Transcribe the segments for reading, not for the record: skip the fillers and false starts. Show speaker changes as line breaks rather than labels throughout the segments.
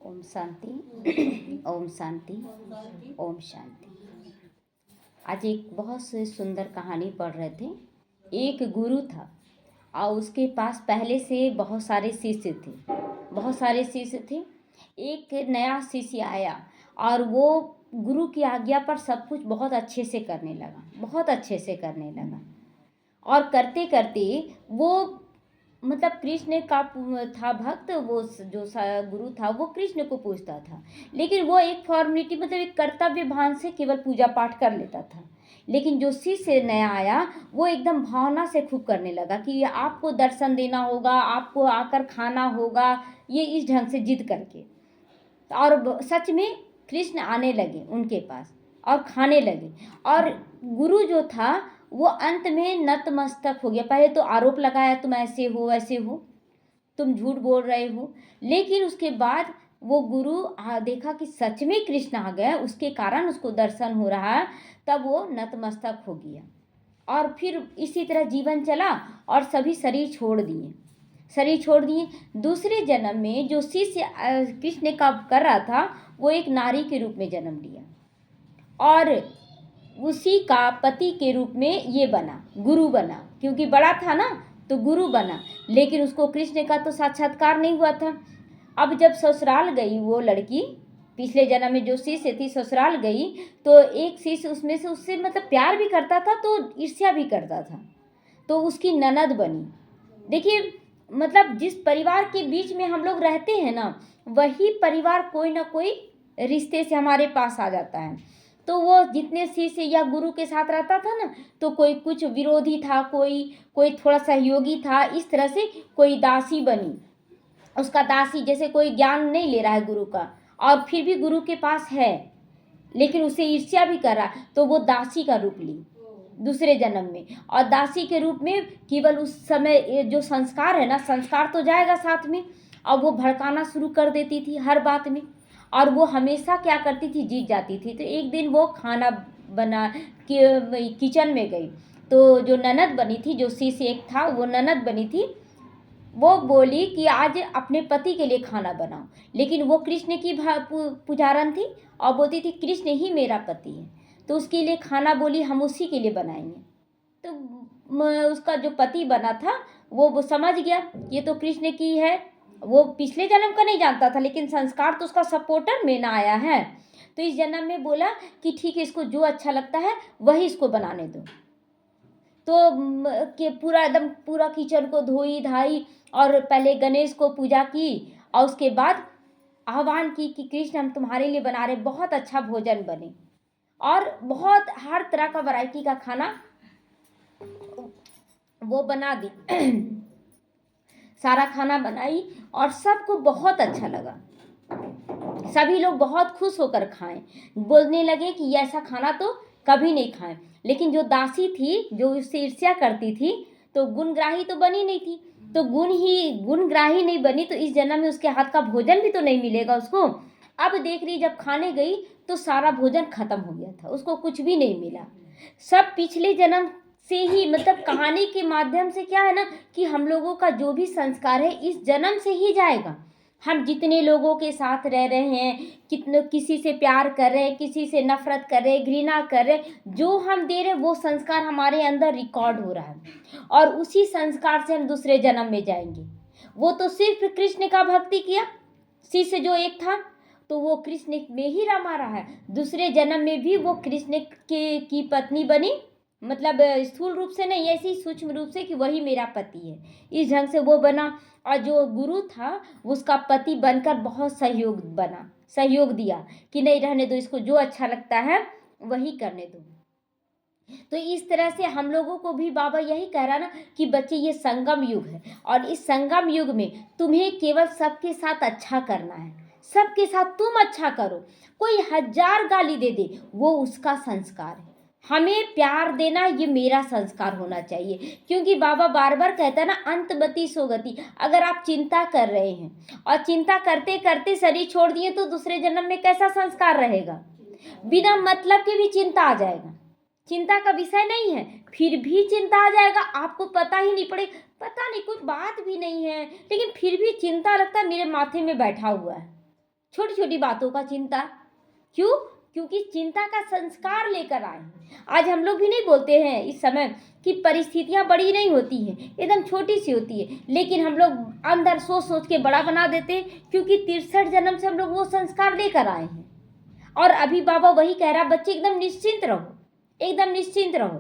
ओम शांति। ओम शांति। ओम शांति। आज एक बहुत से सुंदर कहानी पढ़ रहे थे। एक गुरु था और उसके पास पहले से बहुत सारे शिष्य थे। एक नया शिष्य आया और वो गुरु की आज्ञा पर सब कुछ बहुत अच्छे से करने लगा और करते करते वो मतलब कृष्ण का था भक्त। वो जो गुरु था वो कृष्ण को पूजता था, लेकिन वो एक फॉर्मेलिटी मतलब एक कर्तव्य भान से केवल पूजा पाठ कर लेता था। लेकिन जो शिष्य नया आया वो एकदम भावना से खूब करने लगा कि आपको दर्शन देना होगा, आपको आकर खाना होगा, ये इस ढंग से जिद करके। और सच में कृष्ण आने लगे उनके पास और खाने लगे। और गुरु जो था वो अंत में नतमस्तक हो गया। पहले तो आरोप लगाया, तुम ऐसे हो वैसे हो, तुम झूठ बोल रहे हो। लेकिन उसके बाद वो गुरु देखा कि सच में कृष्ण आ गए, उसके कारण उसको दर्शन हो रहा है, तब वो नतमस्तक हो गया। और फिर इसी तरह जीवन चला और सभी शरीर छोड़ दिए। दूसरे जन्म में जो शिष्य कृष्ण का कर रहा था वो एक नारी के रूप में जन्म लिया और उसी का पति के रूप में ये बना, गुरु बना। क्योंकि बड़ा था ना तो गुरु बना, लेकिन उसको कृष्ण का तो साक्षात्कार नहीं हुआ था। अब जब ससुराल गई वो लड़की, पिछले जन्म में जो शिष्य थी ससुराल गई, तो एक शिष्य उसमें से उससे मतलब प्यार भी करता था तो ईर्ष्या भी करता था, तो उसकी ननद बनी। देखिए मतलब जिस परिवार के बीच में हम लोग रहते हैं ना, वही परिवार कोई ना कोई रिश्ते से हमारे पास आ जाता है। तो वो जितने शिष्य या गुरु के साथ रहता था ना, तो कोई कुछ विरोधी था, कोई थोड़ा सहयोगी था। इस तरह से कोई दासी बनी, उसका दासी, जैसे कोई ज्ञान नहीं ले रहा है गुरु का और फिर भी गुरु के पास है, लेकिन उसे ईर्ष्या भी कर रहा, तो वो दासी का रूप ली दूसरे जन्म में। और दासी के रूप में केवल उस समय जो संस्कार है ना, संस्कार तो जाएगा साथ में, और वो भड़काना शुरू कर देती थी हर बात में। और वो हमेशा क्या करती थी, जीत जाती थी। तो एक दिन वो खाना बना किचन में गई, तो जो ननद बनी थी, जो शिष्य एक था वो ननद बनी थी, वो बोली कि आज अपने पति के लिए खाना बनाओ। लेकिन वो कृष्ण की पुजारन थी और बोलती थी कृष्ण ही मेरा पति है, तो उसके लिए खाना बोली हम उसी के लिए बनाएंगे। तो उसका जो पति बना था वो समझ गया ये तो कृष्ण की है। वो पिछले जन्म का नहीं जानता था, लेकिन संस्कार तो उसका सपोर्टर में ना आया है। तो इस जन्म में बोला कि ठीक है, इसको जो अच्छा लगता है वही इसको बनाने दो। तो कि पूरा किचन को धोई धाई और पहले गणेश को पूजा की और उसके बाद आह्वान की कि कृष्ण हम तुम्हारे लिए बना रहे, बहुत अच्छा भोजन बने। और बहुत हर तरह का वैरायटी का खाना वो बना दी सारा खाना बनाई और सबको बहुत अच्छा लगा। सभी लोग बहुत खुश होकर खाएं, बोलने लगे कि ऐसा खाना तो कभी नहीं खाएं। लेकिन जो दासी थी, जो उससे ईर्ष्या करती थी, तो गुणग्राही तो बनी नहीं थी। तो गुणग्राही नहीं बनी, तो इस जन्म में उसके हाथ का भोजन भी तो नहीं मिलेगा उसको। अब देख रही, जब खाने गई तो सारा भोजन खत्म हो गया था, उसको कुछ भी नहीं मिला। सब पिछले जन्म से ही, मतलब कहानी के माध्यम से क्या है ना, कि हम लोगों का जो भी संस्कार है इस जन्म से ही जाएगा। हम जितने लोगों के साथ रह रहे हैं, कितने किसी से प्यार कर रहे हैं, किसी से नफरत कर रहे हैं, घृणा कर रहे हैं, जो हम दे रहे हैं वो संस्कार हमारे अंदर रिकॉर्ड हो रहा है और उसी संस्कार से हम दूसरे जन्म में जाएंगे। वो तो सिर्फ कृष्ण का भक्ति किया, शिष्य जो एक था, तो वो कृष्ण में ही रमा रहा है। दूसरे जन्म में भी वो कृष्ण की पत्नी बनी, मतलब स्थूल रूप से नहीं, ऐसी सूक्ष्म रूप से कि वही मेरा पति है, इस ढंग से वो बना। और जो गुरु था उसका पति बनकर बहुत सहयोग दिया कि नहीं, रहने दो, इसको जो अच्छा लगता है वही करने दो। तो इस तरह से हम लोगों को भी बाबा यही कह रहा ना कि बच्चे ये संगम युग है और इस संगम युग में तुम्हें केवल सबके साथ अच्छा करना है, सबके साथ तुम अच्छा करो। कोई 1000 गाली दे दे वो उसका संस्कार है, हमें प्यार देना ये मेरा संस्कार होना चाहिए। क्योंकि बाबा बार बार कहता है ना, अंतमति सोगति। अगर आप चिंता कर रहे हैं और चिंता करते करते शरीर छोड़ दिए तो दूसरे जन्म में कैसा संस्कार रहेगा, बिना मतलब के भी चिंता आ जाएगा। चिंता का विषय नहीं है, फिर भी चिंता आ जाएगा, आपको पता ही नहीं पड़े, पता नहीं कोई बात भी नहीं है, लेकिन फिर भी चिंता लगता है मेरे माथे में बैठा हुआ है। छोटी छोटी बातों का चिंता। क्यों? क्योंकि चिंता का संस्कार लेकर आए हैं। आज हम लोग भी नहीं बोलते हैं इस समय कि परिस्थितियां बड़ी नहीं होती हैं, एकदम छोटी सी होती है, लेकिन हम लोग अंदर सोच सोच के बड़ा बना देते हैं, क्योंकि 63 जन्म से हम लोग वो संस्कार लेकर आए हैं। और अभी बाबा वही कह रहा, बच्चे एकदम निश्चिंत रहो, एकदम निश्चिंत रहो,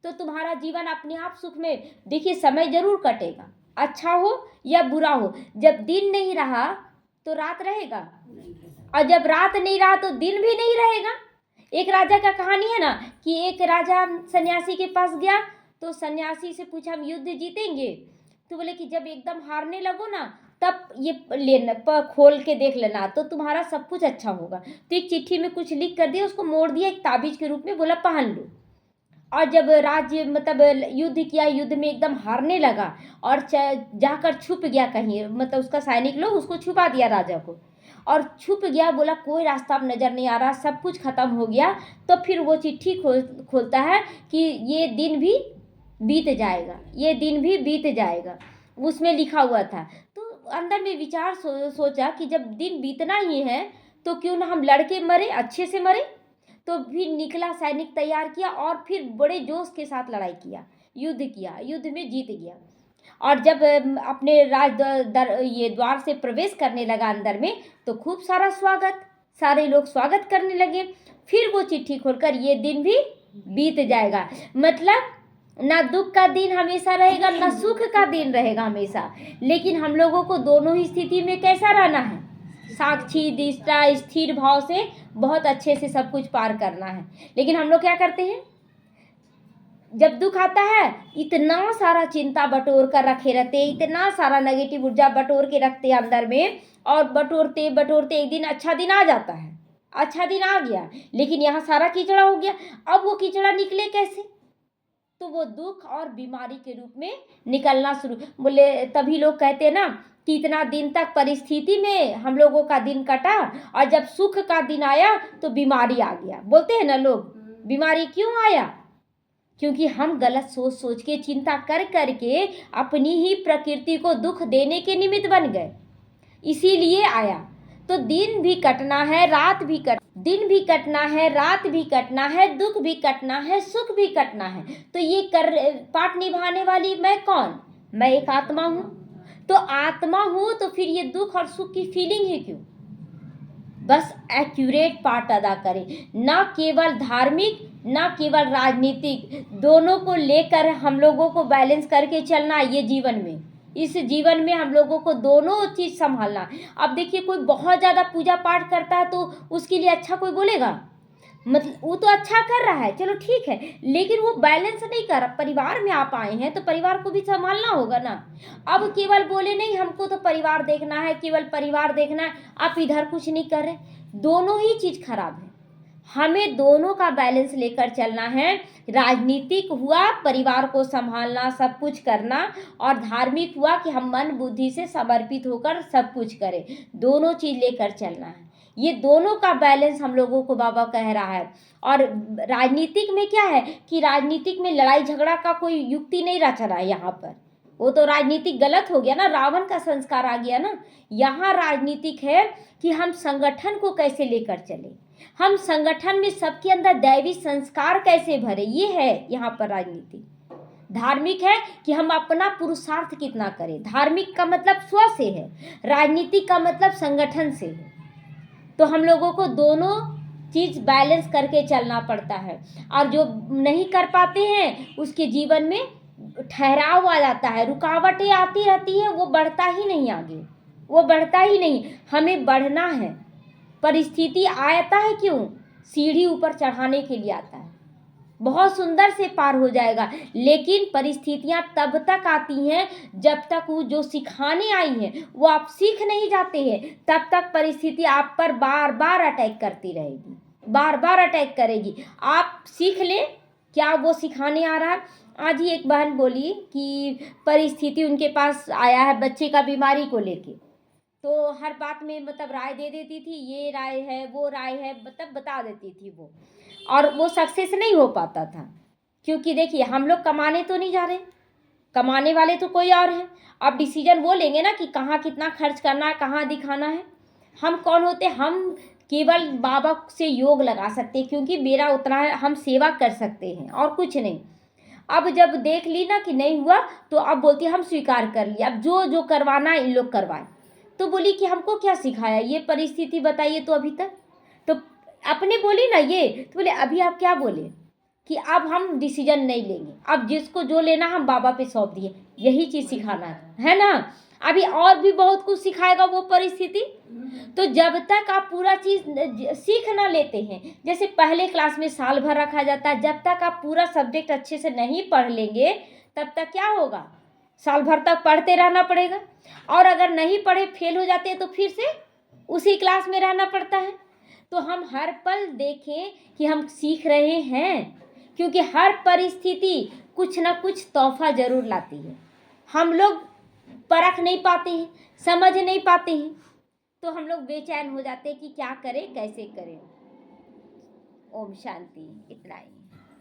तो तुम्हारा जीवन अपने आप सुख में। देखिए, समय जरूर कटेगा, अच्छा हो या बुरा हो। जब दिन नहीं रहा तो रात रहेगा, और जब रात नहीं रहा तो दिन भी नहीं रहेगा। एक राजा का कहानी है ना, कि एक राजा सन्यासी के पास गया, तो सन्यासी से पूछा, हम युद्ध जीतेंगे? तो बोले कि जब एकदम हारने लगो ना, तब ये लेना, खोल के देख लेना, तो तुम्हारा सब कुछ अच्छा होगा। तो एक चिट्ठी में कुछ लिख कर दिया, उसको मोड़ दिया एक ताबीज के रूप में, बोला पहन लो। और जब राज्य मतलब युद्ध किया, युद्ध में एकदम हारने लगा, और जाकर छुप गया कहीं, मतलब उसका सैनिक लोग उसको छुपा दिया राजा को, और छुप गया। बोला कोई रास्ता अब नज़र नहीं आ रहा, सब कुछ खत्म हो गया। तो फिर वो चिट्ठी खोलता है कि ये दिन भी बीत जाएगा, ये दिन भी बीत जाएगा, उसमें लिखा हुआ था। तो अंदर में विचार सोचा कि जब दिन बीतना ही है, तो क्यों ना हम लड़के मरे, अच्छे से मरे। तो फिर निकला, सैनिक तैयार किया, और फिर बड़े जोश के साथ लड़ाई किया, युद्ध किया, युद्ध में जीत गया। और जब अपने ये द्वार से प्रवेश करने लगा अंदर में, तो खूब सारा स्वागत, सारे लोग स्वागत करने लगे। फिर वो चिट्ठी खोलकर, ये दिन भी बीत जाएगा, मतलब ना दुख का दिन हमेशा रहेगा, ना सुख का दिन रहेगा हमेशा, लेकिन हम लोगों को दोनों ही स्थिति में कैसा रहना है, साक्षी दिष्टा स्थिर भाव से बहुत अच्छे से सब कुछ पार करना है। लेकिन हम लोग क्या करते हैं, जब दुख आता है इतना सारा चिंता बटोर कर रखे रहते हैं, इतना सारा नेगेटिव ऊर्जा बटोर के रखते हैं अंदर में, और बटोरते बटोरते एक दिन अच्छा दिन आ जाता है, अच्छा दिन आ गया, लेकिन यहाँ सारा कीचड़ा हो गया। अब वो कीचड़ा निकले कैसे? तो वो दुख और बीमारी के रूप में निकलना शुरू। बोले तभी लोग कहते हैं ना कि इतना दिन तक परिस्थिति में हम लोगों का दिन कटा, और जब सुख का दिन आया तो बीमारी आ गया। बोलते हैं ना लोग, बीमारी क्यों आया? क्योंकि हम गलत सोच सोच के, चिंता कर करके अपनी ही प्रकृति को दुख देने के निमित्त बन गए, इसीलिए आया। तो दिन भी कटना है, रात भी दिन भी कटना है, रात भी कटना है, दुख भी कटना है, सुख भी कटना है। तो ये पाठ निभाने वाली मैं कौन? मैं एक आत्मा हूँ। तो आत्मा हूँ, तो फिर ये दुख और सुख की फीलिंग है क्यों? बस एक्यूरेट पार्ट अदा करें, ना केवल धार्मिक, ना केवल राजनीतिक, दोनों को लेकर हम लोगों को बैलेंस करके चलना है। ये जीवन में, इस जीवन में हम लोगों को दोनों चीज़ संभालना। अब देखिए, कोई बहुत ज़्यादा पूजा पाठ करता है तो उसके लिए अच्छा कोई बोलेगा, मतलब वो तो अच्छा कर रहा है, चलो ठीक है, लेकिन वो बैलेंस नहीं कर रहा। परिवार में आप आए हैं तो परिवार को भी संभालना होगा ना। अब केवल बोले नहीं हमको तो परिवार देखना है, केवल परिवार देखना है, आप इधर कुछ नहीं कर रहे, दोनों ही चीज़ खराब है। हमें दोनों का बैलेंस लेकर चलना है। राजनीतिक हुआ परिवार को संभालना, सब कुछ करना, और धार्मिक हुआ कि हम मन बुद्धि से समर्पित होकर सब कुछ करें, दोनों चीज़ लेकर चलना है। ये दोनों का बैलेंस हम लोगों को बाबा कह रहा है। और राजनीतिक में क्या है कि राजनीतिक में लड़ाई झगड़ा का कोई युक्ति नहीं रचा रहा है यहाँ पर, वो तो राजनीतिक गलत हो गया ना, रावण का संस्कार आ गया ना। यहाँ राजनीतिक है कि हम संगठन को कैसे लेकर चले, हम संगठन में सबके अंदर दैवी संस्कार कैसे भरे, ये है यहाँ पर राजनीति। धार्मिक है कि हम अपना पुरुषार्थ कितना करें, धार्मिक का मतलब स्व से है, राजनीतिक का मतलब संगठन से है। तो हम लोगों को दोनों चीज़ बैलेंस करके चलना पड़ता है। और जो नहीं कर पाते हैं उसके जीवन में ठहराव आ जाता है, रुकावटें आती रहती है, वो बढ़ता ही नहीं आगे, वो बढ़ता ही नहीं। हमें बढ़ना है। परिस्थिति आता है क्यों? सीढ़ी ऊपर चढ़ाने के लिए आता है, बहुत सुंदर से पार हो जाएगा। लेकिन परिस्थितियां तब तक आती हैं जब तक वो जो सिखाने आई हैं वो आप सीख नहीं जाते हैं, तब तक परिस्थिति आप पर बार बार अटैक करती रहेगी, बार बार अटैक करेगी। आप सीख लें क्या वो सिखाने आ रहा है। आज ही एक बहन बोली कि परिस्थिति उनके पास आया है बच्चे का बीमारी को लेके, तो हर बात में मतलब राय दे देती थी, ये राय है वो राय है, मतलब बता देती थी वो, और वो सक्सेस नहीं हो पाता था। क्योंकि देखिए, हम लोग कमाने तो नहीं जा रहे, कमाने वाले तो कोई और है। अब डिसीजन वो लेंगे ना कि कहाँ कितना खर्च करना है, कहाँ दिखाना है। हम कौन होते हैं? हम केवल बाबा से योग लगा सकते हैं, क्योंकि मेरा उतना है, हम सेवा कर सकते हैं और कुछ नहीं। अब जब देख ली ना कि नहीं हुआ, तो अब बोलती है हम स्वीकार कर लिया, अब जो जो करवाना है इन लोग करवाएं। तो बोली कि हमको क्या सिखाया, ये परिस्थिति बताइए तो अभी तक। तो अपने बोली ना ये, तो बोले अभी आप क्या बोले कि अब हम डिसीजन नहीं लेंगे, अब जिसको जो लेना हम बाबा पे सौंप दिए, यही चीज़ सिखाना है ना। अभी और भी बहुत कुछ सिखाएगा वो परिस्थिति। तो जब तक आप पूरा चीज़ सीख ना लेते हैं, जैसे पहले क्लास में साल भर रखा जाता है, जब तक आप पूरा सब्जेक्ट अच्छे से नहीं पढ़ लेंगे तब तक क्या होगा, साल भर तक पढ़ते रहना पड़ेगा। और अगर नहीं पढ़े फेल हो जाते हैं तो फिर से उसी क्लास में रहना पड़ता है। तो हम हर पल देखें कि हम सीख रहे हैं, क्योंकि हर परिस्थिति कुछ ना कुछ तोहफा जरूर लाती है। हम लोग परख नहीं पाते हैं, समझ नहीं पाते हैं, तो हम लोग बेचैन हो जाते हैं कि क्या करें कैसे करें। ओम शांति। इतना ही।